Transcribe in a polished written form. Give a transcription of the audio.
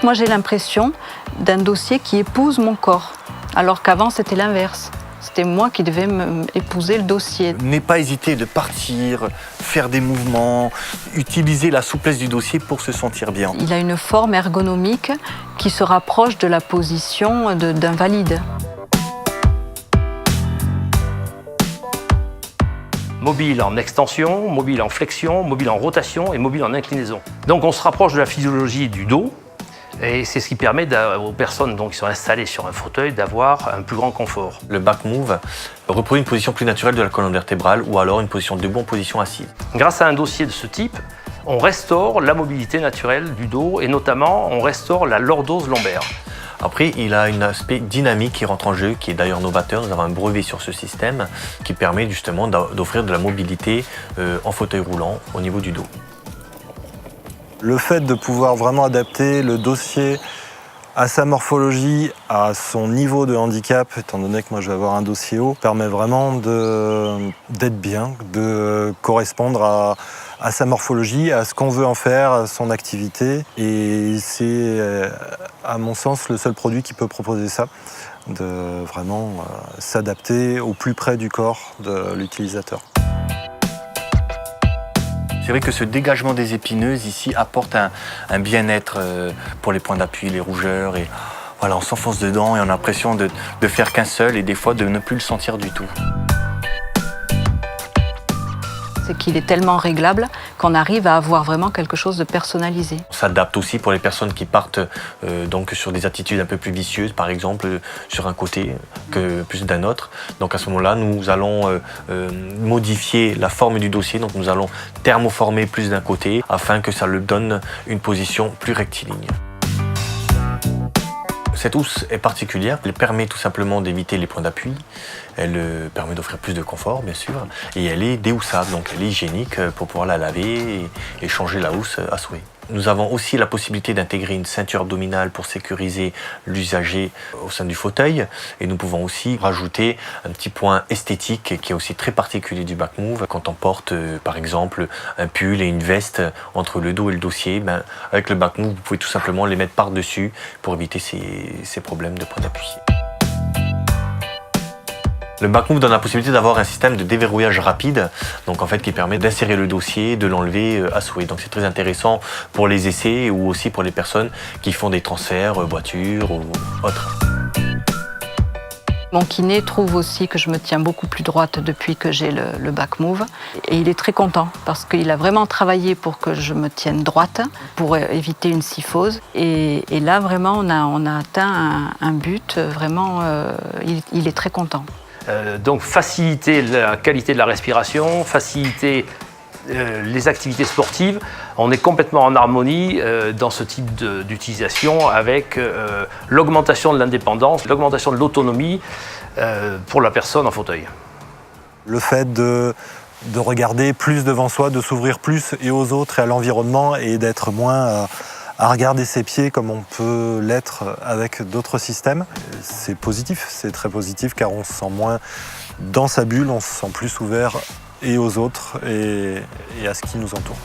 fait, moi j'ai l'impression d'un dossier qui épouse mon corps, alors qu'avant c'était l'inverse. C'était moi qui devais épouser le dossier. N'aie pas hésité de partir, faire des mouvements, utiliser la souplesse du dossier pour se sentir bien. Il a une forme ergonomique qui se rapproche de la position d'un valide. Mobile en extension, mobile en flexion, mobile en rotation et mobile en inclinaison. Donc on se rapproche de la physiologie du dos et c'est ce qui permet aux personnes qui sont installées sur un fauteuil d'avoir un plus grand confort. Le back move reproduit une position plus naturelle de la colonne vertébrale ou alors une position debout en position assise. Grâce à un dossier de ce type, on restaure la mobilité naturelle du dos et notamment on restaure la lordose lombaire. Après, il a un aspect dynamique qui rentre en jeu, qui est d'ailleurs novateur. Nous avons un brevet sur ce système qui permet justement d'offrir de la mobilité en fauteuil roulant au niveau du dos. Le fait de pouvoir vraiment adapter le dossier à sa morphologie, à son niveau de handicap, étant donné que moi je vais avoir un dossier haut, permet vraiment d'être bien, de correspondre à sa morphologie, à ce qu'on veut en faire, à son activité. Et c'est, à mon sens, le seul produit qui peut proposer ça, de vraiment s'adapter au plus près du corps de l'utilisateur. C'est vrai que ce dégagement des épineuses ici apporte un bien-être pour les points d'appui, les rougeurs. Et voilà, on s'enfonce dedans et on a l'impression de faire qu'un seul et des fois de ne plus le sentir du tout. C'est qu'il est tellement réglable qu'on arrive à avoir vraiment quelque chose de personnalisé. On s'adapte aussi pour les personnes qui partent donc sur des attitudes un peu plus vicieuses, par exemple sur un côté que plus d'un autre. Donc à ce moment-là, nous allons modifier la forme du dossier. Donc nous allons thermoformer plus d'un côté afin que ça lui donne une position plus rectiligne. Cette housse est particulière, elle permet tout simplement d'éviter les points d'appui, elle permet d'offrir plus de confort bien sûr, et elle est déhoussable, donc elle est hygiénique pour pouvoir la laver et changer la housse à souhait. Nous avons aussi la possibilité d'intégrer une ceinture abdominale pour sécuriser l'usager au sein du fauteuil, et nous pouvons aussi rajouter un petit point esthétique qui est aussi très particulier du back move. Quand on porte par exemple un pull et une veste entre le dos et le dossier, avec le back move vous pouvez tout simplement les mettre par-dessus pour éviter ces problèmes de point d'appui. Le back move donne la possibilité d'avoir un système de déverrouillage rapide, donc en fait qui permet d'insérer le dossier, de l'enlever à souhait. Donc c'est très intéressant pour les essais ou aussi pour les personnes qui font des transferts, voitures ou autres. Mon kiné trouve aussi que je me tiens beaucoup plus droite depuis que j'ai le back move. Et il est très content parce qu'il a vraiment travaillé pour que je me tienne droite, pour éviter une syphose. Et là, vraiment, on a atteint un but. Vraiment, il est très content. Donc faciliter la qualité de la respiration, faciliter les activités sportives. On est complètement en harmonie dans ce type d'utilisation avec l'augmentation de l'indépendance, l'augmentation de l'autonomie pour la personne en fauteuil. Le fait de regarder plus devant soi, de s'ouvrir plus et aux autres et à l'environnement et d'être moins à regarder ses pieds comme on peut l'être avec d'autres systèmes, c'est positif, c'est très positif car on se sent moins dans sa bulle, on se sent plus ouvert et aux autres et à ce qui nous entoure.